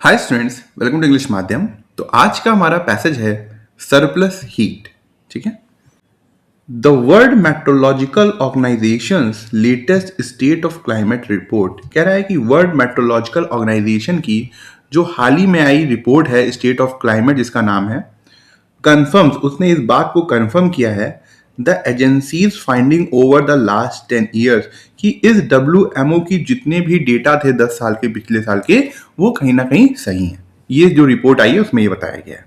Hi students, welcome to English Madhyam. तो आज का हमारा पैसेज है सरप्लस हीट। ठीक है। The world meteorological organisation's latest state of climate report कह रहा है कि वर्ल्ड मेट्रोलॉजिकल ऑर्गेनाइजेशन की जो हाल ही में आई रिपोर्ट है स्टेट ऑफ क्लाइमेट, जिसका नाम है, कंफर्म्स, उसने इस बात को कंफर्म किया है the agencies finding over the last 10 years कि इस WMO की जितने भी डेटा थे 10 साल के, पिछले साल के, वो कहीं ना कहीं सही हैं। ये जो रिपोर्ट आई है उसमें ये बताया गया है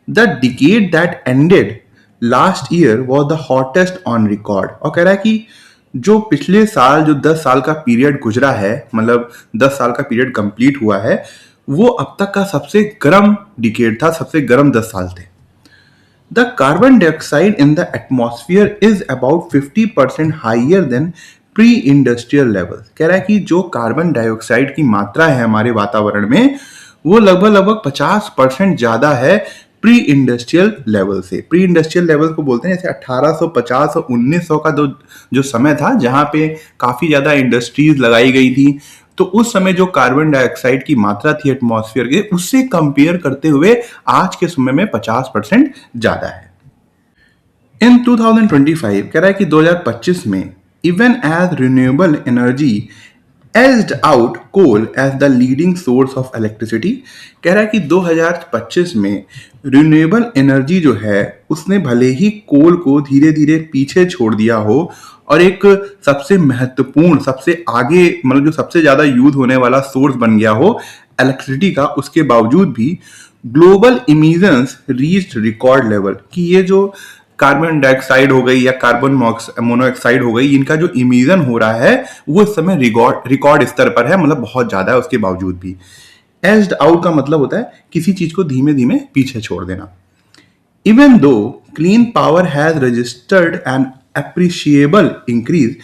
the decade that ended last year was the hottest on record. और कह रहा है कि जो पिछले साल जो 10 साल का पीरियड गुजरा है, मतलब 10 साल का पीरियड कंप्लीट हुआ है, वो अब तक का सबसे गर्म डिकेड था, सबसे गर्म 10 साल थे। The carbon dioxide in the atmosphere is about 50% higher than pre-industrial levels। कह रहा है कि जो कार्बन डाइऑक्साइड की मात्रा है हमारे वातावरण में, वो लगभग 50% ज्यादा है प्री इंडस्ट्रियल लेवल से। प्री इंडस्ट्रियल लेवल को बोलते हैं जैसे 1850 और 1900 का जो समय था, जहां पे काफी ज्यादा इंडस्ट्रीज लगाई गई थी। तो उस समय जो कार्बन डाइऑक्साइड की मात्रा थी एटमॉस्फेयर के, उससे कंपेयर करते हुए आज के समय में 50% ज्यादा है। इन 2025 कह रहा है कि 2025 में even as renewable energy edged out coal as the leading source of electricity. कह रहा है कि 2025 में रिन्यूएबल एनर्जी जो है उसने भले ही कोल को धीरे धीरे पीछे छोड़ दिया हो और एक सबसे महत्वपूर्ण, सबसे आगे, मतलब जो सबसे ज्यादा यूज होने वाला सोर्स बन गया हो इलेक्ट्रिसिटी का, उसके बावजूद भी global emissions reached record level कि ये जो कार्बन डाइऑक्साइड हो गई या कार्बन मोनोऑक्साइड हो गई, इनका जो इमिशन हो रहा है वो इस समय रिकॉर्ड स्तर पर है, मतलब बहुत ज्यादा है। उसके बावजूद भी एज्ड आउट का मतलब होता है किसी चीज को धीमे धीमे पीछे छोड़ देना। Even though clean power has registered an appreciable increase.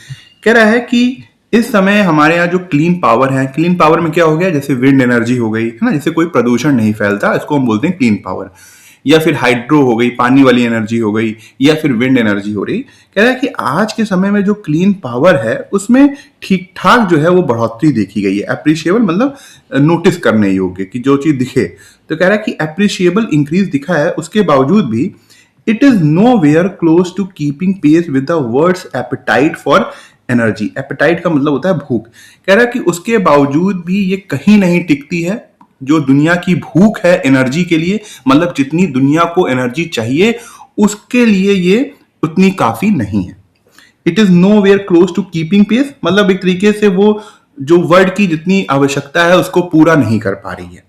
कह रहा है कि इस समय हमारे यहाँ जो क्लीन पावर है, क्लीन पावर में क्या हो गया, जैसे विंड एनर्जी हो गई है ना, जिससे कोई प्रदूषण नहीं फैलता, इसको हम बोलते हैं क्लीन पावर। या फिर हाइड्रो हो गई, पानी वाली एनर्जी हो गई, या फिर विंड एनर्जी हो रही। कह रहा है कि आज के समय में जो क्लीन पावर है उसमें ठीक ठाक जो है वो बढ़ोतरी देखी गई है। अप्रिशिएबल मतलब नोटिस करने योग्य, कि जो चीज दिखे। तो कह रहा है कि अप्रिशिएबल इंक्रीज दिखा है, उसके बावजूद भी it is nowhere close to keeping pace with the world's appetite for energy. Appetite का मतलब होता है भूख। कह रहा है कि उसके बावजूद भी ये कहीं नहीं टिकती है। जो दुनिया की भूख है एनर्जी के लिए, मतलब जितनी दुनिया को एनर्जी चाहिए उसके लिए ये उतनी काफी नहीं है। It is nowhere close to keeping pace, मतलब एक तरीके से वो जो वर्ल्ड की जितनी आवश्यकता है उसको पूरा नहीं कर पा रही है।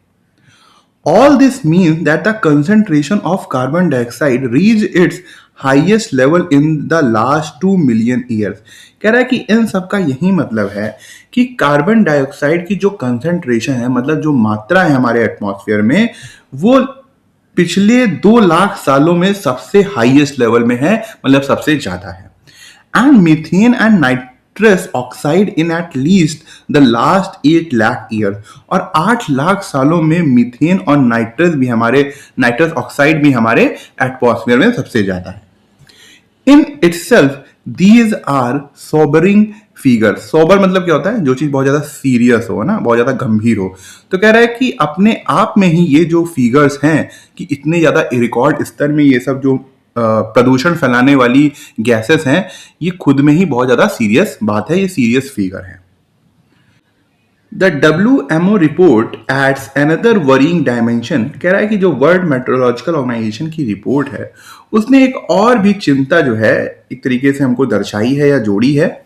All this means that the concentration of carbon dioxide reached its highest level in the last 2 million years। कह रहा है कि इन सब का यही मतलब है कि कार्बन डाइऑक्साइड की जो कंसेंट्रेशन है, मतलब जो मात्रा है हमारे एटमॉस्फेयर में, वो पिछले 2 लाख सालों में सबसे हाईएस्ट लेवल में है, मतलब सबसे ज्यादा है। And methane and nitrous oxide in at least the last 8 lakh years. और 8 लाख सालों में मीथेन और नाइट्रस ऑक्साइड भी हमारे एटमॉस्फेयर में सबसे ज्यादा है। In itself these are sobering figure. Sober मतलब क्या होता है, जो चीज बहुत ज्यादा सीरियस हो ना, बहुत ज्यादा गंभीर हो। तो कह रहा है कि अपने आप में ही ये जो फिगर्स हैं कि इतने ज्यादा रिकॉर्ड स्तर में ये सब जो प्रदूषण फैलाने वाली गैसेस हैं, ये खुद में ही बहुत ज्यादा सीरियस बात है, ये सीरियस फिगर है। The WMO report adds another worrying dimension. कह रहा है कि जो वर्ल्ड मेट्रोलॉजिकल ऑर्गेनाइजेशन की रिपोर्ट है उसने एक और भी चिंता जो है एक तरीके से हमको दर्शाई है या जोड़ी है।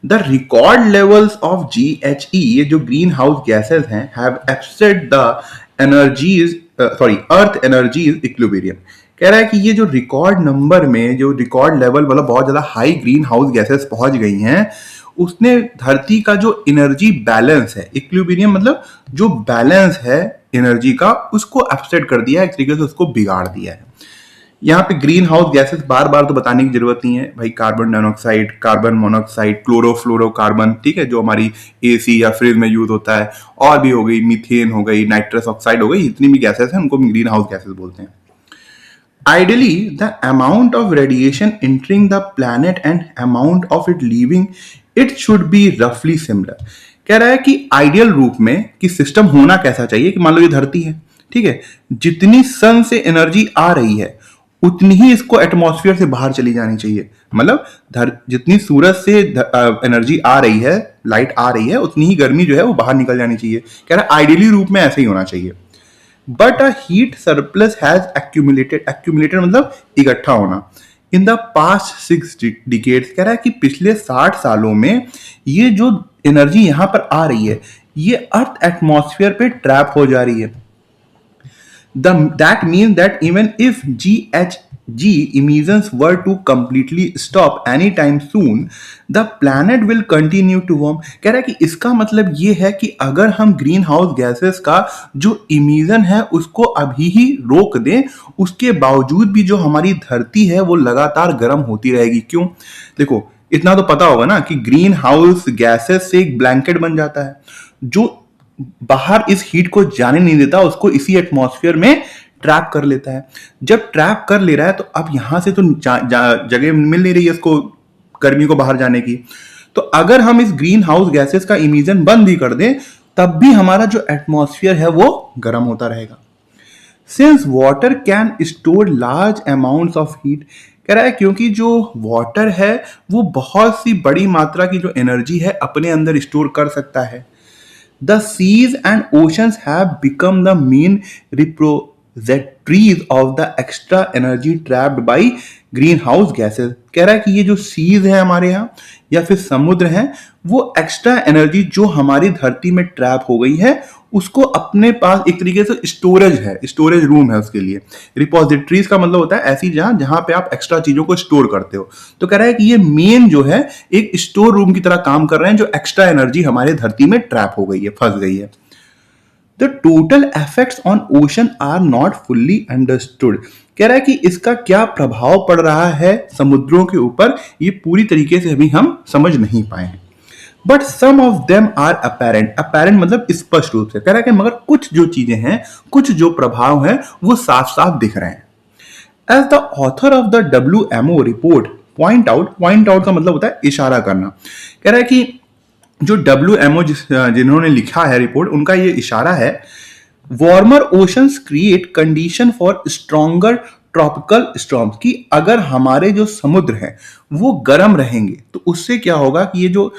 The record levels of GHE, ये जो ग्रीन हाउस गैसेस हैं, have upset the earth energies equilibrium. कह रहा है कि ये जो रिकॉर्ड नंबर में, जो रिकॉर्ड लेवल वाला बहुत ज्यादा हाई ग्रीन हाउस गैसेस पहुंच गई हैं, उसने धरती का जो एनर्जी बैलेंस है, इक्विलिब्रियम मतलब जो बैलेंस है एनर्जी का, उसको अपसेट कर दिया है, एक तरीके से उसको बिगाड़ दिया है। यहाँ पे ग्रीन हाउस गैसेस बार बार तो बताने की जरूरत नहीं है भाई, carbon dioxide, carbon monoxide, chlorofluorocarbon, ठीक है, जो हमारी AC या फ्रिज में यूज होता है, और भी हो गई, मीथेन हो गई, नाइट्रस ऑक्साइड हो गई, जितनी भी गैसेस हैं उनको ग्रीन हाउस गैसेस बोलते हैं। Ideally, the amount of radiation entering the planet and amount of it leaving it should be roughly similar। कह रहा है कि आइडियल रूप में कि सिस्टम होना कैसा चाहिए कि मान लो ये धरती है, ठीक है, जितनी सन से एनर्जी आ रही है उतनी ही इसको एटमॉस्फेयर से बाहर चली जानी चाहिए। मतलब जितनी सूरज से एनर्जी आ रही है, लाइट आ रही है, उतनी ही गर्मी जो है वो बाहर निकल जानी चाहिए। कह रहा है आइडियली रूप में ऐसे ही होना चाहिए। But a heat surplus has accumulated मतलब इकट्ठा होना इन द पास्ट 6 डिकेड्स। कह रहा है कि पिछले 60 सालों में ये जो एनर्जी यहां पर आ रही है ये अर्थ एटमॉस्फेयर पे ट्रैप हो जा रही है। That means that even if GHG emissions were to completely stop anytime soon, the planet will continue to warm। कह रहा है कि इसका मतलब ये है कि अगर हम ग्रीन हाउस गैसेस का जो इमिशन है उसको अभी ही रोक दें, उसके बावजूद भी जो हमारी धरती है वो लगातार गर्म होती रहेगी। क्यों? देखो, इतना तो पता होगा ना कि ग्रीन हाउस गैसेस से एक ब्लैंकेट बन जाता है जो बाहर इस हीट को जाने नहीं देता, उसको इसी एटमॉस्फेयर में ट्रैप कर लेता है। जब ट्रैप कर ले रहा है तो अब यहां से तो जगह मिल नहीं रही है इसको गर्मी को बाहर जाने की। तो अगर हम इस ग्रीन हाउस गैसेस का इमिशन बंद भी कर दें तब भी हमारा जो एटमॉस्फेयर है वो गर्म होता रहेगा। Since water can store large amounts of heat, कह रहा है क्योंकि जो वाटर है वो बहुत सी बड़ी मात्रा की जो एनर्जी है अपने अंदर स्टोर कर सकता है। The seas and oceans have become the main repositories of the extra energy trapped by greenhouse gases। कह रहा है कि ये जो सीज है हमारे यहाँ या फिर समुद्र हैं वो एक्स्ट्रा एनर्जी जो हमारी धरती में ट्रैप हो गई है उसको अपने पास एक तरीके से स्टोरेज है, स्टोरेज रूम है उसके लिए। रिपोजिटरीज का मतलब होता है ऐसी जहां पे आप एक्स्ट्रा चीजों को स्टोर करते हो। तो कह रहा है कि ये मेन जो है एक स्टोर रूम की तरह काम कर रहे हैं जो एक्स्ट्रा एनर्जी हमारे धरती में ट्रैप हो गई है, फंस गई है। The total effects on ocean are not fully understood. कह रहा है कि इसका क्या प्रभाव पड़ रहा है समुद्रों के ऊपर ये पूरी तरीके से अभी हम समझ नहीं पाए हैं। But some of them are apparent. Apparent मतलब स्पष्ट रूप से। कह रहा है कि मगर कुछ जो चीजें हैं, कुछ जो प्रभाव हैं वो साफ साफ दिख रहे हैं। As the author of the WMO report point out का मतलब होता है इशारा करना। कह रहा है कि जो WMO जिन्होंने लिखा है रिपोर्ट उनका ये इशारा है, warmer oceans create condition for stronger tropical storms, कि अगर हमारे जो समुद्र हैं वो गर्म रहेंगे तो उससे क्या होगा कि ये जो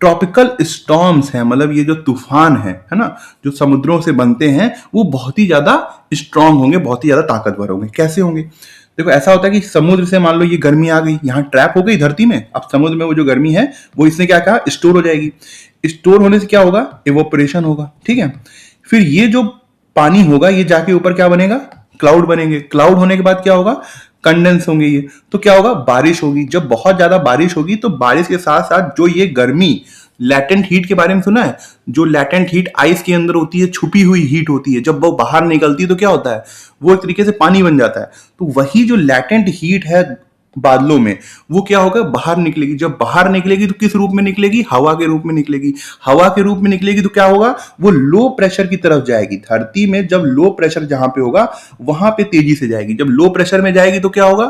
ट्रॉपिकल स्टॉर्म्स हैं, मतलब ये जो तूफान है ना, जो समुद्रों से बनते हैं वो बहुत ही ज्यादा स्ट्रांग होंगे, बहुत ही ज्यादा ताकतवर होंगे। कैसे होंगे? देखो, ऐसा होता है कि समुद्र से मान लो ये गर्मी आ गई, यहाँ ट्रैप हो गई धरती में, अब समुद्र में वो जो गर्मी है वो इसने क्या कहा, स्टोर हो जाएगी। स्टोर होने से क्या होगा, इवोपरेशन होगा, ठीक है। फिर ये जो पानी होगा ये जाके ऊपर क्या बनेगा, क्लाउड बनेंगे। क्लाउड होने के बाद क्या होगा, कंडेंस होंगे ये, तो क्या होगा, बारिश होगी। जब बहुत ज्यादा बारिश होगी तो बारिश के साथ साथ जो ये गर्मी, लैटेंट हीट के बारे में सुना है, जो लैटेंट हीट आइस के अंदर होती है, छुपी हुई हीट होती है, जब वो बाहर निकलती है तो क्या होता है, वो एक तरीके से पानी बन जाता है। तो वही जो लैटेंट हीट है बादलों में वो क्या होगा, बाहर निकलेगी। जब बाहर निकलेगी तो किस रूप में निकलेगी, हवा के रूप में निकलेगी। हवा के रूप में निकलेगी तो क्या होगा, वो लो प्रेशर की तरफ जाएगी। धरती में जब लो प्रेशर जहां पे होगा वहां पे तेजी से जाएगी। जब लो प्रेशर में जाएगी तो क्या होगा,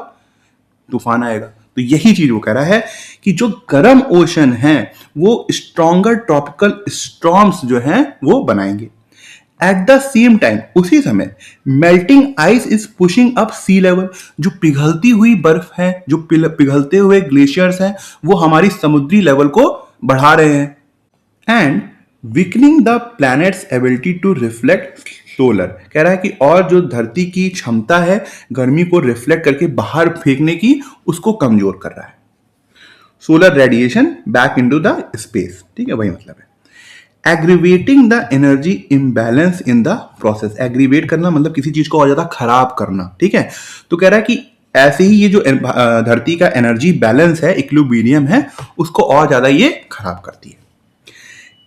तूफान आएगा। तो यही चीज वो कह रहा है कि जो गर्म ओशन है वो स्ट्रॉन्गर ट्रॉपिकल स्टॉर्म्स जो हैं वो बनाएंगे। एट द सेम टाइम, उसी समय melting ice is pushing up sea level, जो पिघलती हुई बर्फ है, जो पिघलते हुए ग्लेशियर्स हैं वो हमारी समुद्री लेवल को बढ़ा रहे हैं। And weakening the planet's ability to reflect solar. कह रहा है कि और जो धरती की क्षमता है गर्मी को रिफ्लेक्ट करके बाहर फेंकने की, उसको कमजोर कर रहा है। Solar radiation back into the space, ठीक है, वही मतलब है। Aggravating the energy imbalance in the process. Aggravate करना मतलब किसी चीज को और ज्यादा खराब करना, ठीक है। तो कह रहा है कि ऐसे ही ये जो धरती का एनर्जी बैलेंस है, इक्विलिब्रियम है, उसको और ज्यादा ये खराब करती है।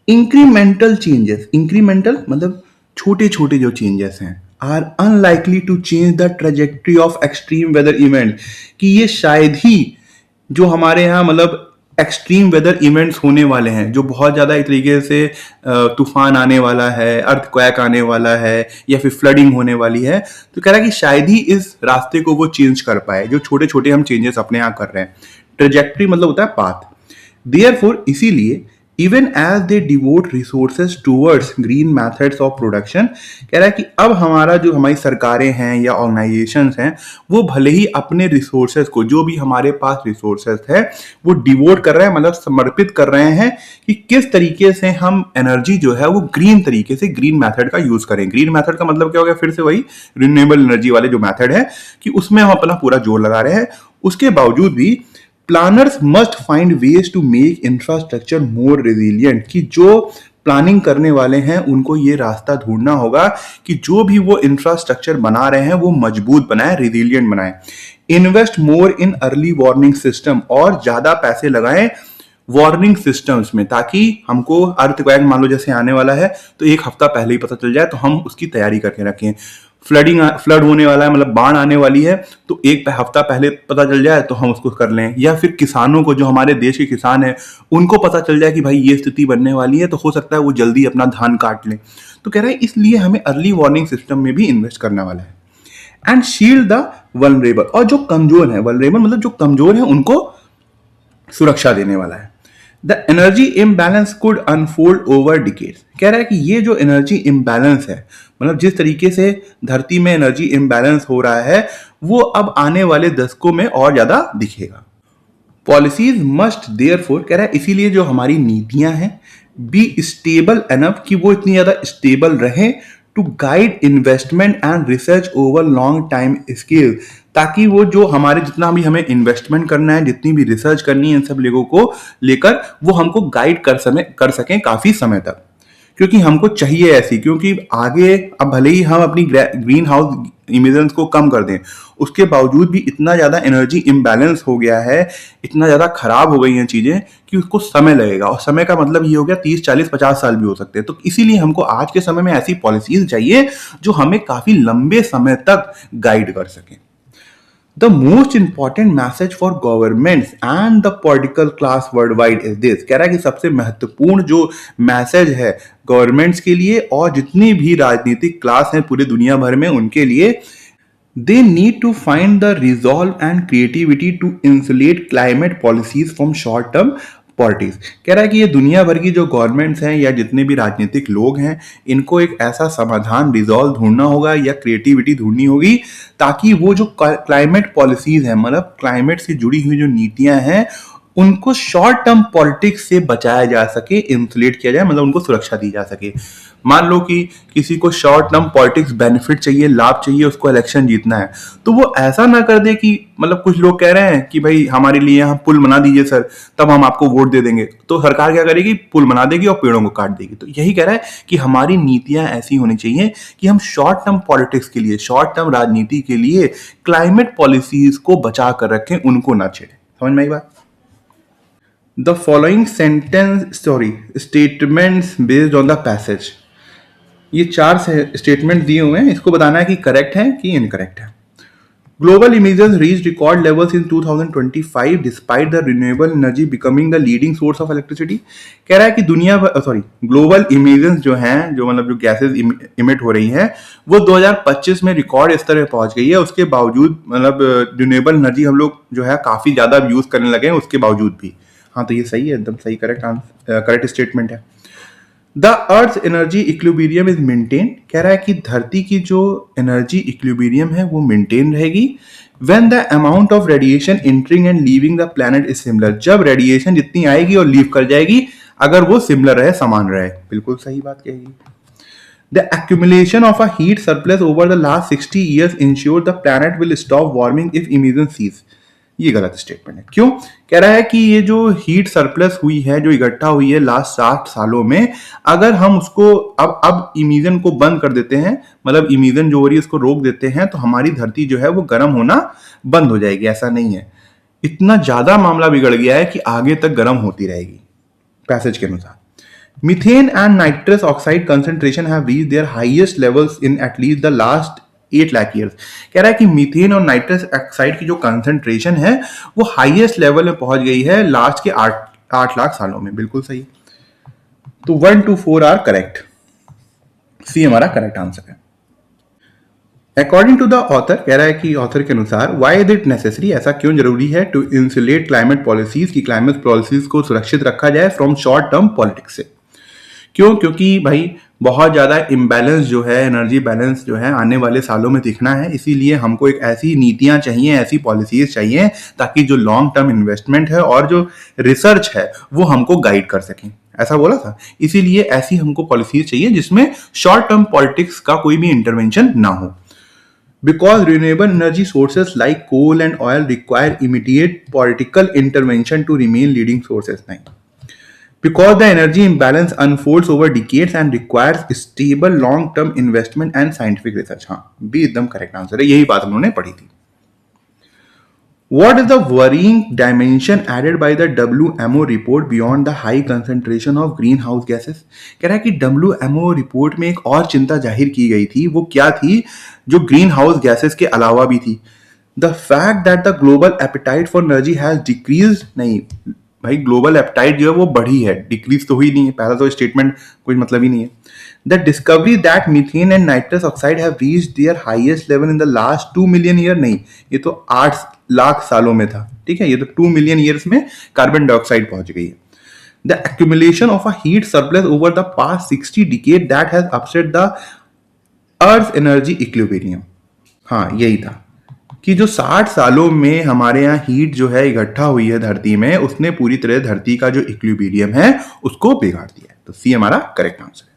इंक्रीमेंटल चेंजेस, इंक्रीमेंटल मतलब छोटे छोटे जो चेंजेस हैं, are unlikely to change the trajectory of extreme weather event, कि ये शायद ही जो हमारे यहाँ मतलब एक्सट्रीम वेदर इवेंट्स होने वाले हैं, जो बहुत ज़्यादा एक तरीके से तूफान आने वाला है, अर्थक्वेक आने वाला है, या फिर फ्लडिंग होने वाली है, तो कह रहा है कि शायद ही इस रास्ते को वो चेंज कर पाए जो छोटे छोटे हम चेंजेस अपने यहाँ कर रहे हैं। ट्रेजेक्ट्री मतलब होता है पाथ। देयरफॉर, इसीलिए even as they devote resources towards green methods of production. कह रहा है कि अब हमारा जो हमारी सरकारें हैं या ऑर्गेनाइजेशंस हैं वो भले ही अपने रिसोर्सेज को, जो भी हमारे पास रिसोर्सेज है वो डिवोट कर रहे हैं, मतलब समर्पित कर रहे हैं कि किस तरीके से हम एनर्जी जो है वो ग्रीन तरीके से, ग्रीन मैथड का यूज करें। ग्रीन मैथड का मतलब क्या हो गया, फिर से वही रिन्यूएबल एनर्जी वाले जो मैथड है कि उसमें हम अपना पूरा जोर लगा रहे हैं। उसके बावजूद भी planners must find ways to make infrastructure more resilient, कि जो प्लानिंग करने वाले हैं उनको ये रास्ता ढूंढना होगा कि जो भी वो इंफ्रास्ट्रक्चर बना रहे हैं वो मजबूत बनाए, रेजिलियंट बनाए। Invest more in early warning system, और ज्यादा पैसे लगाएं वार्निंग सिस्टम्स में, ताकि हमको अर्थक्वेक मान लो जैसे आने वाला है तो एक हफ्ता पहले ही पता चल जाए तो हम उसकी तैयारी करके रखें। फ्लड होने वाला है, मतलब बाढ़ आने वाली है, तो एक हफ्ता पहले पता चल जाए तो हम उसको कर लें। या फिर किसानों को, जो हमारे देश के किसान हैं, उनको पता चल जाए कि भाई ये स्थिति बनने वाली है, तो हो सकता है वो जल्दी अपना धान काट लें। तो कह रहे हैं इसलिए हमें अर्ली वार्निंग सिस्टम में भी इन्वेस्ट करना वाला है। एंड शील्ड द वल्नरेबल, और जो कमजोर है, वल्नरेबल मतलब जो कमजोर है उनको सुरक्षा देने वाला है। The energy imbalance could unfold over decades. कह रहा है कि ये जो एनर्जी इम्बैलेंस है, मतलब जिस तरीके से धरती में एनर्जी इम्बैलेंस हो रहा है, वो अब आने वाले दशकों में और ज्यादा दिखेगा। पॉलिसीज मस्ट देयरफॉर, कह रहा है इसीलिए जो हमारी नीतियां हैं, बी स्टेबल एनफ, कि वो इतनी ज्यादा स्टेबल रहे, to guide investment and research over long time scale, ताकि वो जो हमारे जितना भी हमें इन्वेस्टमेंट करना है, जितनी भी रिसर्च करनी है, इन सब लोगों को लेकर वो हमको गाइड कर सकें काफी समय तक। क्योंकि हमको चाहिए ऐसी, क्योंकि आगे अब भले ही हम अपनी ग्रीन हाउस इमिशंस को कम कर दें, उसके बावजूद भी इतना ज्यादा एनर्जी इम्बैलेंस हो गया है, इतना ज्यादा खराब हो गई हैं चीजें कि उसको समय लगेगा। और समय का मतलब ये हो गया 30, 40, 50 साल भी हो सकते हैं। तो इसीलिए हमको आज के समय में ऐसी पॉलिसीज चाहिए जो हमें काफी लंबे समय तक गाइड कर सकें। The most important message for governments and the political class worldwide is this। कह रहा है कि सबसे महत्वपूर्ण जो मैसेज है गवर्नमेंट्स के लिए और जितनी भी राजनीतिक क्लास है पूरे दुनिया भर में उनके लिए, they need to find the resolve and creativity to insulate climate policies from short term politics. कह रहा है कि ये दुनिया भर की जो गवर्नमेंट्स हैं या जितने भी राजनीतिक लोग हैं, इनको एक ऐसा समाधान, रिजॉल्व ढूंढना होगा या क्रिएटिविटी ढूंढनी होगी, ताकि वो जो क्लाइमेट पॉलिसीज हैं, मतलब क्लाइमेट से जुड़ी हुई जो नीतियां हैं, उनको शॉर्ट टर्म पॉलिटिक्स से बचाया जा सके, इंसुलेट किया जाए, मतलब उनको सुरक्षा दी जा सके। मान लो कि किसी को शॉर्ट टर्म पॉलिटिक्स बेनिफिट चाहिए, लाभ चाहिए, उसको इलेक्शन जीतना है, तो वो ऐसा ना कर दे कि, मतलब कुछ लोग कह रहे हैं कि भाई हमारे लिए यहाँ पुल बना दीजिए सर, तब हम आपको वोट दे देंगे। तो सरकार क्या करेगी, पुल बना देगी और पेड़ों को काट देगी। तो यही कह रहा है कि हमारी नीतियां ऐसी होनी चाहिए कि हम शॉर्ट टर्म पॉलिटिक्स के लिए, शॉर्ट टर्म राजनीति के लिए क्लाइमेट पॉलिसीज को बचा कर रखें, उनको ना छेड़े। समझ में आई बात? The following statements based on the passage. ये 4 स्टेटमेंट दिए हुए हैं, इसको बताना है कि करेक्ट है कि इनकरेक्ट है। Global emissions reach record levels in 2025 despite the renewable energy becoming the leading source of electricity. कह रहा है कि ग्लोबल इमिशंस जो हैं, जो मतलब जो गैसेस इमिट हो रही हैं, वो 2025 में रिकॉर्ड स्तर पे पहुंच गई है। उसके बावजूद, मतलब रिन्यूएबल एनर्जी हम लोग जो है काफी ज्यादा यूज करने लगे हैं, उसके बावजूद भी। हाँ, तो ये सही है, एकदम सही करेक्ट स्टेटमेंट है। The earth energy equilibrium is maintain. कह रहा है कि धरती की जो एनर्जी इक्विलिब्रियम है वो मेंटेन रहेगी when the amount of radiation entering and leaving the planet is similar. जब रेडिएशन जितनी आएगी और लीव कर जाएगी, अगर वो सिमिलर रहे, समान रहे। बिल्कुल सही बात कहेगी। The accumulation of a heat surplus over the last 60 years ensure the planet will stop warming if emission cease। ये गलत स्टेटमेंट है। क्यों? कह रहा है कि ये जो हीट सरप्लस हुई है, जो इकट्ठा हुई है लास्ट 60 सालों में, अगर हम उसको अब इमिशन को बंद कर देते हैं, मतलब इमिशन जो हो रही है उसको रोक देते हैं, तो हमारी धरती जो है वो गर्म होना बंद हो जाएगी। ऐसा नहीं है, इतना ज्यादा मामला बिगड़ गया है कि आगे तक गर्म होती रहेगी। पैसेज के अनुसार methane and nitrous oxide concentration have reached their highest levels in at least the last 8 lakh years. कह रहा है कि मीथेन और नाइट्रस ऑक्साइड की जो कंसेंट्रेशन है वो हाईएस्ट लेवल में पहुंच गई है लास्ट के 8 लाख सालों में। बिल्कुल सही। तो 1 to 4 आर करेक्ट। सी हमारा करेक्ट आंसर है। अकॉर्डिंग टू द ऑथर, कह रहा है कि ऑथर के अनुसार, वाई इज इट नेसेसरी, ऐसा क्यों जरूरी है, टू इंसुलेट क्लाइमेट पॉलिसीज, की क्लाइमेट पॉलिसीज को सुरक्षित रखा जाए फ्रॉम शॉर्ट टर्म पॉलिटिक्स से। क्यों? क्योंकि भाई बहुत ज़्यादा इम्बैलेंस जो है, एनर्जी बैलेंस जो है आने वाले सालों में दिखना है, इसीलिए हमको एक ऐसी नीतियां चाहिए, ऐसी पॉलिसीज चाहिए ताकि जो लॉन्ग टर्म इन्वेस्टमेंट है और जो रिसर्च है वो हमको गाइड कर सकें। ऐसा बोला था। इसीलिए ऐसी हमको पॉलिसीज चाहिए जिसमें शॉर्ट टर्म पॉलिटिक्स का कोई भी इंटरवेंशन ना हो। Because renewable energy sources like coal and oil require immediate political intervention to remain leading sources. नहीं, because the energy imbalance unfolds over decades and requires stable long-term investment and scientific research. हाँ, भी एकदम correct answer है, यही बात हम लोगों ने पढ़ी थी। What is the worrying dimension added by the WMO report beyond the high concentration of greenhouse gases? कह रहा है कि WMO रिपोर्ट में एक और चिंता जाहिर की गई थी, वो क्या थी, जो ग्रीन हाउस गैसेस के अलावा भी थी। The fact that the global appetite for energy has decrease, नहीं भाई, ग्लोबल एपिटाइट जो है वो बढ़ी है, डिक्रीज तो हुई नहीं है। पहला तो स्टेटमेंट कोई मतलब ही नहीं है। The discovery that methane and nitrous oxide have reached their highest level in the last 2 million year, नहीं, ये तो 8 लाख सालों में था। ठीक है, ये तो 2 मिलियन ईयर्स में कार्बन डाइऑक्साइड पहुंच गई है। The accumulation of a heat surplus over the past 60 decade that has upset the earth energy equilibrium. हाँ, यही था कि जो 60 सालों में हमारे यहाँ हीट जो है इकट्ठा हुई है धरती में, उसने पूरी तरह धरती का जो इक्विलिब्रियम है उसको बिगाड़ दिया है। तो सी हमारा करेक्ट आंसर है।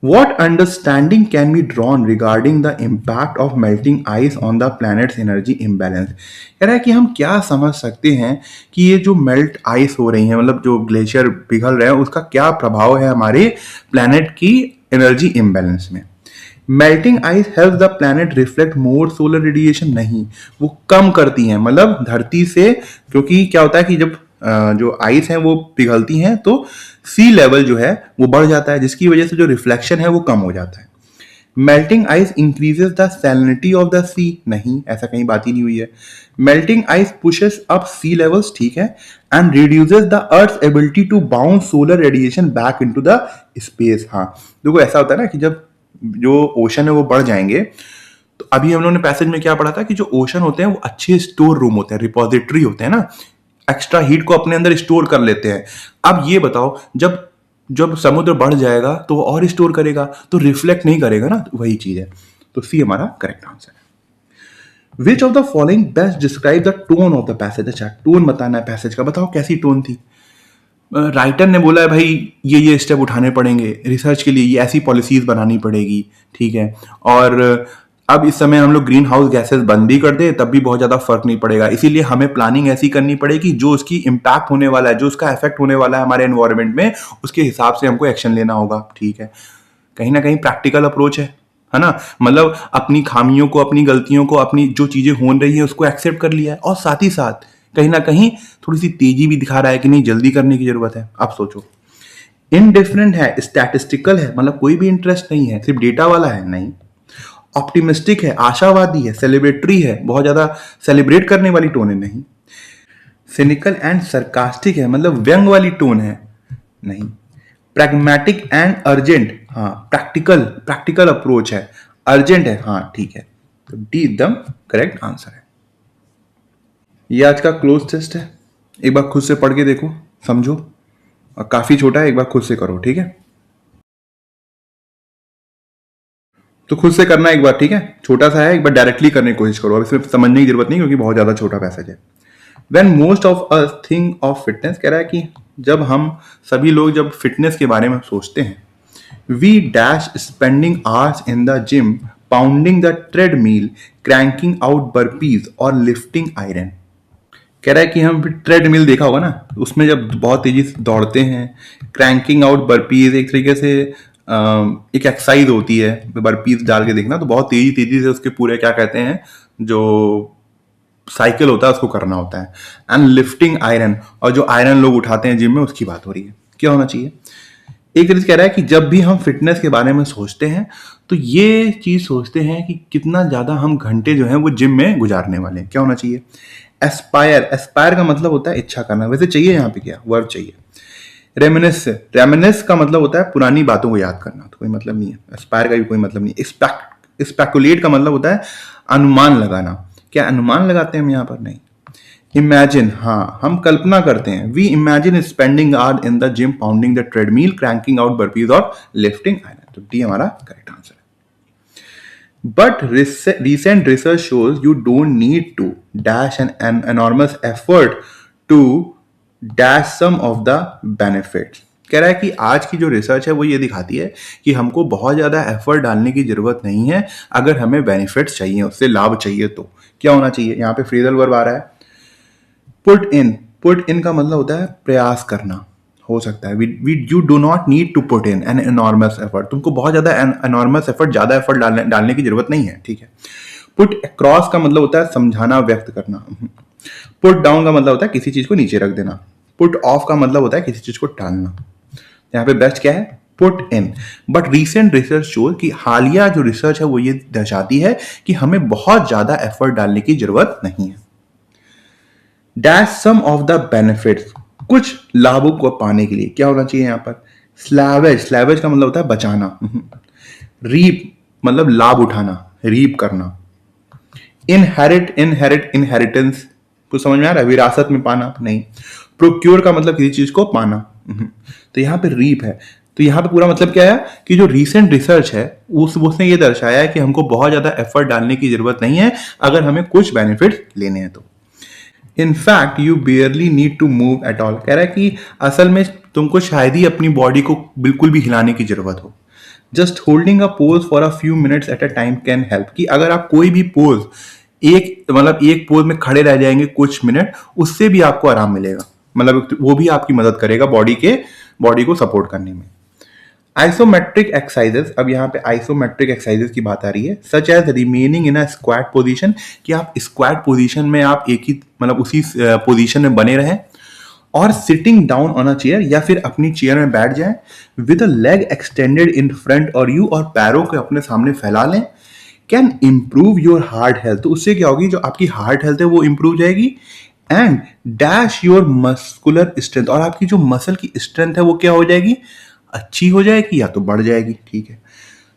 What understanding can be drawn regarding the impact of melting ice on the planet's energy imbalance? कह रहा है कि हम क्या समझ सकते हैं कि ये जो मेल्ट आइस हो रही है, मतलब जो ग्लेशियर पिघल रहे हैं, उसका क्या प्रभाव है हमारे प्लैनेट की एनर्जी इम्बैलेंस में। Melting ice help the planet reflect more solar radiation, नहीं, वो कम करती हैं, मतलब धरती से, क्योंकि क्या होता है कि जब जो आइस है वो पिघलती हैं तो सी लेवल जो है वो बढ़ जाता है, जिसकी वजह से जो रिफ्लेक्शन है वो कम हो जाता है। Melting ice increases the salinity of the sea, नहीं, ऐसा कहीं बात ही नहीं हुई है। Melting ice pushes up sea levels, ठीक है, and reduces the earth ability to bounce solar radiation back into the space. हाँ, देखो ऐसा होता है ना कि जब जो ओशन है वो बढ़ जाएंगे, तो अभी हम लोगों ने पैसेज में क्या पढ़ा था कि जो ओशन होते हैं वो अच्छे स्टोर रूम होते हैं, रिपोजिटरी होते हैं ना, एक्स्ट्रा हीट को अपने अंदर स्टोर कर लेते हैं। अब ये बताओ, जब जब समुद्र बढ़ जाएगा तो वो और स्टोर करेगा, तो रिफ्लेक्ट नहीं करेगा ना, तो वही चीज है। तो सी हमारा करेक्ट आंसर है। Which of the following best describe the tone of the passage? अच्छा, टोन बताना है पैसेज का, बताओ कैसी टोन थी। राइटर ने बोला है भाई ये स्टेप उठाने पड़ेंगे रिसर्च के लिए, ये ऐसी पॉलिसीज बनानी पड़ेगी, ठीक है, और अब इस समय हम लोग ग्रीन हाउस गैसेस बंद भी कर दे तब भी बहुत ज्यादा फर्क नहीं पड़ेगा, इसीलिए हमें प्लानिंग ऐसी करनी पड़ेगी जो उसकी इम्पैक्ट होने वाला है, जो उसका इफेक्ट होने वाला है हमारे एनवायरनमेंट में, उसके हिसाब से हमको एक्शन लेना होगा। ठीक है, कहीं ना कहीं प्रैक्टिकल अप्रोच है ना, मतलब अपनी खामियों को, अपनी गलतियों को, अपनी जो चीजें हो रही है उसको एक्सेप्ट कर लिया है, और साथ ही साथ कहीं ना कहीं थोड़ी सी तेजी भी दिखा रहा है कि नहीं, जल्दी करने की जरूरत है। आप सोचो, इनडिफरेंट है, स्टैटिस्टिकल है, मतलब कोई भी इंटरेस्ट नहीं है, सिर्फ डेटा वाला है, नहीं, ऑप्टिमिस्टिक है, आशावादी है, सेलिब्रेटरी है, बहुत ज्यादा सेलिब्रेट करने वाली टोन है, नहीं, सिनिकल एंड सरकास्टिक है, मतलब व्यंग वाली टोन है, नहीं, प्रैग्मेटिक एंड अर्जेंट, हाँ, प्रैक्टिकल प्रैक्टिकल अप्रोच है, अर्जेंट है, हाँ ठीक है। तो डी एकदम करेक्ट आंसर है। ये आज का क्लोज टेस्ट है, एक बार खुद से पढ़ के देखो, समझो, और काफी छोटा है, एक बार खुद से करो, ठीक है। तो खुद से करना एक बार, ठीक है, छोटा सा है, एक बार डायरेक्टली करने की कोशिश करो, अब इसमें समझने की जरूरत नहीं क्योंकि बहुत ज्यादा छोटा पैसेज है। When most of us think of fitness, कह रहा है कि जब हम सभी लोग जब फिटनेस के बारे में सोचते हैं, we dash spending hours in the gym, pounding the treadmill, cranking out burpees और लिफ्टिंग आयरन। कह रहा है कि हम ट्रेडमिल देखा होगा ना, उसमें जब बहुत तेजी से दौड़ते हैं, क्रैंकिंग आउट बर्पीज एक तरीके से एक एक्सरसाइज होती है, बर्पीज डाल के देखना, तो बहुत तेजी तेजी से उसके पूरे क्या कहते हैं जो साइकिल होता है उसको करना होता है, एंड लिफ्टिंग आयरन, और जो आयरन लोग उठाते हैं जिम में उसकी बात हो रही है। क्या होना चाहिए? एक चीज कह रहा है कि जब भी हम फिटनेस के बारे में सोचते हैं तो ये चीज सोचते हैं कि कितना ज्यादा हम घंटे जो है वो जिम में गुजारने वाले हैं। क्या होना चाहिए? एस्पायर, एस्पायर का मतलब होता है इच्छा करना, वैसे चाहिए यहाँ पे क्या वर्ब चाहिए। रेमिनिस, रेमिनिस का मतलब होता है पुरानी बातों को याद करना, तो कोई मतलब नहीं है। एस्पायर का भी कोई मतलब नहीं। एक्सपेक्ट, स्पेकुलेट का मतलब होता है अनुमान लगाना। क्या अनुमान लगाते हैं हम यहाँ पर? नहीं। इमेजिन, हाँ हम कल्पना करते हैं। We imagine spending hour in the gym pounding the treadmill, cranking out burpees और लिफ्टिंग आयरन। तो डी हमारा करेक्ट आंसर है। But recent research shows you don't need to dash an enormous effort to dash some of the benefits। कह रहा है कि आज की जो रिसर्च है वो ये दिखाती है कि हमको बहुत ज़्यादा एफर्ट डालने की ज़रूरत नहीं है अगर हमें बेनिफिट्स चाहिए, उससे लाभ चाहिए। तो क्या होना चाहिए? यहाँ पे फ्रेजल वर्ब आ रहा है पुट इन का मतलब होता है प्रयास करना। हो सकता है we you do not need to put in an enormous effort. तुमको बहुत ज्यादा एनॉर्मस एफर्ट, ज्यादा एफर्ट डालने की जरूरत नहीं है, ठीक है। पुट अक्रॉस का मतलब होता है समझाना, व्यक्त करना। पुट डाउन का मतलब होता है किसी चीज को नीचे रख देना। पुट ऑफ का मतलब होता है किसी चीज को टालना। यहाँ पे बेस्ट क्या है? Put in. But recent research show कि हालिया जो रिसर्च है वो ये दर्शाती है कि हमें बहुत ज्यादा एफर्ट डालने की जरूरत नहीं है। Dash some of the benefits, कुछ लाभों को पाने के लिए क्या होना चाहिए यहाँ पर? स्लैवेज का मतलब होता है बचाना। रीप मतलब लाभ उठाना, रीप करना। इनहेरिटेंस कुछ समझ में आ रहा है? विरासत में पाना नहीं। प्रोक्योर का मतलब किसी चीज को पाना। तो यहाँ पे रीप है। तो यहाँ पे पूरा मतलब क्या है कि जो रीसेंट रिसर्च है उसने ये दर्शाया है कि हमको बहुत ज्यादा एफर्ट डालने की जरूरत नहीं है अगर हमें कुछ बेनिफिट लेने हैं तो। In fact you barely need to move at all. कह रहा है कि असल में तुमको शायद ही अपनी बॉडी को बिल्कुल भी हिलाने की जरूरत हो। Just holding a pose for a few minutes at a time can help. कि अगर आप कोई भी पोज एक पोज में खड़े रह जाएंगे कुछ मिनट, उससे भी आपको आराम मिलेगा। मतलब वो भी आपकी मदद करेगा बॉडी को सपोर्ट करने में। आइसोमेट्रिक एक्सरसाइजेस, अब यहाँ पे आइसोमेट्रिक एक्सरसाइजेस की बात आ रही है। Such as remaining in a squat position, कि आप स्क्वाट पोजीशन में आप एक ही मतलब उसी पोजीशन में बने रहें, और sitting down on a chair, या फिर अपनी चेयर में बैठ जाएं with a leg extended in front और यू, और पैरों को अपने सामने फैला लें। Can improve your heart health. तो उससे क्या होगी? जो आपकी हार्ट हेल्थ है वो इम्प्रूव जाएगी। And dash your muscular strength, और आपकी जो मसल की स्ट्रेंथ है वो क्या हो जाएगी? अच्छी हो जाएगी या तो बढ़ जाएगी, ठीक है।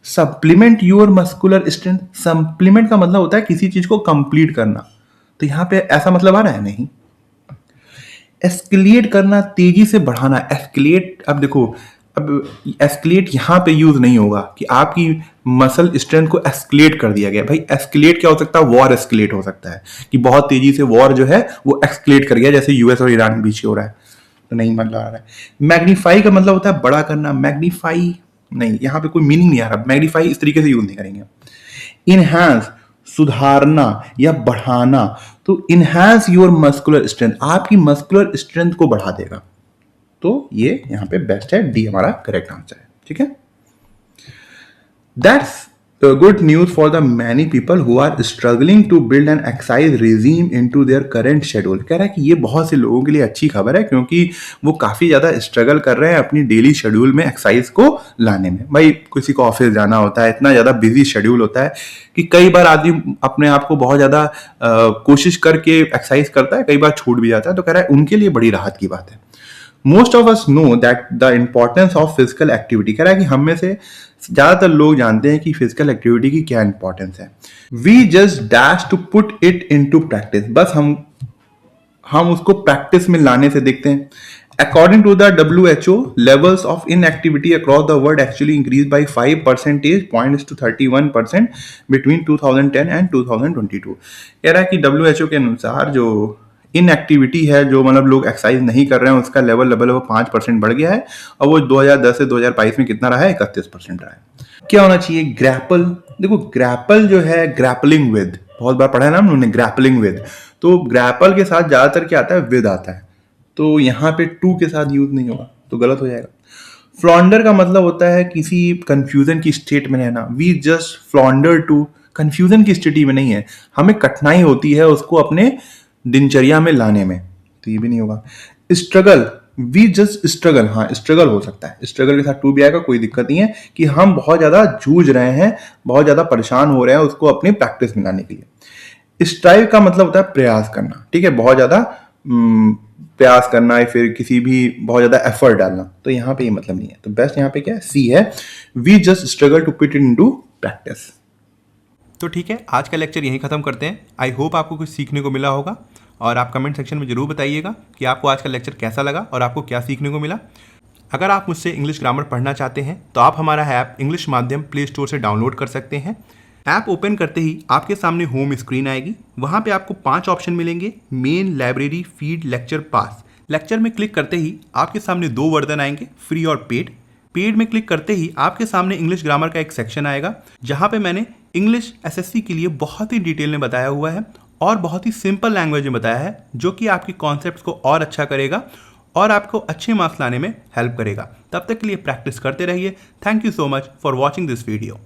Supplement your muscular strength, supplement का मतलब होता है किसी चीज को कंप्लीट करना। तो यहां पे ऐसा मतलब आ रहा है? नहीं। एस्केलेट करना, तेजी से बढ़ाना। एस्केलेट, अब देखो, अब एस्केलेट यहां पे यूज नहीं होगा कि आपकी मसल स्ट्रेंथ को एस्केलेट कर दिया गया। भाई एस्केलेट क्या हो सकता है? वॉर एस्केलेट हो सकता है कि बहुत तेजी से वॉर जो है वो एस्केलेट कर गया, जैसे यूएस और ईरान के बीच हो रहा है। तो नहीं मतलब आ रहा है। मैग्नीफाई का मतलब होता है बड़ा करना। मैग्नीफाई नहीं, यहां पे कोई मीनिंग नहीं आ रहा। मैग्नीफाई इस तरीके से यूज नहीं करेंगे। इनहांस, सुधारना या बढ़ाना। तो इनहांस योर मस्कुलर स्ट्रेंथ, आपकी मस्कुलर स्ट्रेंथ को बढ़ा देगा। तो ये यहां पे बेस्ट है, डी हमारा करेक्ट आंसर है, ठीक है। That's good news for the many people who are struggling to build an exercise regime into their current schedule. कह रहा है कि ये बहुत से लोगों के लिए अच्छी खबर है, क्योंकि वो काफी ज्यादा स्ट्रगल कर रहे हैं अपनी डेली शेड्यूल में एक्सरसाइज को लाने में। भाई किसी को ऑफिस जाना होता है, इतना ज्यादा बिजी शेड्यूल होता है कि कई बार आदमी अपने आप को बहुत ज्यादा कोशिश करके एक्सरसाइज करता है, कई बार छूट भी जाता है। तो कह रहा है उनके लिए बड़ी राहत की बात है। Most of us know that the importance of physical activity. कह रहा है कि हम में से ज्यादातर लोग जानते हैं कि फिजिकल एक्टिविटी की क्या इंपॉर्टेंस है। We just dash to put it into practice. बस हम उसको प्रैक्टिस में लाने से देखते हैं। According to the WHO, levels of inactivity across the world actually increased by 5 percentage points to 31% between 2010 and 2022। कह रहा है कि WHO के अनुसार जो इनएक्टिविटी है, जो मतलब लोग एक्सरसाइज नहीं कर रहे हैं, उसका लेवल 5% बढ़ गया है, और वो 2010 से 2022 में कितना रहा है? 31% रहा है। क्या होना चाहिए? ग्रैपल। देखो ग्रैपल जो है, ग्रैपलिंग विद, बहुत बार पढ़ा है ना हमने ग्रैपलिंग विद। तो ग्रैपल के साथ ज्यादातर क्या आता है? विद आता है। तो यहाँ पे टू के साथ यूज नहीं होगा, तो गलत हो जाएगा। फ्लॉन्डर का मतलब होता है किसी कंफ्यूजन की स्टेट में रहना। वी जस्ट फ्लॉन्डर टू, कंफ्यूजन की स्थिति में नहीं है, हमें कठिनाई होती है उसको अपने दिनचर्या में लाने में, तो ये भी नहीं होगा। स्ट्रगल, वी जस्ट स्ट्रगल, हाँ स्ट्रगल हो सकता है, स्ट्रगल के साथ टू भी आएगा, कोई दिक्कत नहीं है कि हम बहुत ज्यादा जूझ रहे हैं, बहुत ज्यादा परेशान हो रहे हैं उसको अपनी प्रैक्टिस में लाने के लिए। स्ट्राइव का मतलब होता है प्रयास करना, ठीक है, बहुत ज्यादा प्रयास करना या फिर किसी भी बहुत ज्यादा एफर्ट डालना। तो यहाँ पे ये मतलब नहीं है, तो बेस्ट यहाँ पे क्या है? सी है, we just struggle to put it into practice. तो ठीक है, आज का लेक्चर यहीं ख़त्म करते हैं। आई होप आपको कुछ सीखने को मिला होगा और आप कमेंट सेक्शन में ज़रूर बताइएगा कि आपको आज का लेक्चर कैसा लगा और आपको क्या सीखने को मिला। अगर आप मुझसे इंग्लिश ग्रामर पढ़ना चाहते हैं तो आप हमारा ऐप इंग्लिश माध्यम प्ले स्टोर से डाउनलोड कर सकते हैं। ऐप ओपन करते ही आपके सामने होम स्क्रीन आएगी। वहाँ पे आपको 5 ऑप्शन मिलेंगे, मेन, लाइब्रेरी, फीड, लेक्चर, पास। लेक्चर में क्लिक करते ही आपके सामने 2 वर्जन आएंगे, फ्री और पेड। पेड में क्लिक करते ही आपके सामने इंग्लिश ग्रामर का एक सेक्शन आएगा जहाँ पे मैंने इंग्लिश एसएससी के लिए बहुत ही डिटेल में बताया हुआ है और बहुत ही सिंपल लैंग्वेज में बताया है, जो कि आपकी कॉन्सेप्ट्स को और अच्छा करेगा और आपको अच्छे मार्क्स लाने में हेल्प करेगा। तब तक के लिए प्रैक्टिस करते रहिए। Thank you so much for watching this video.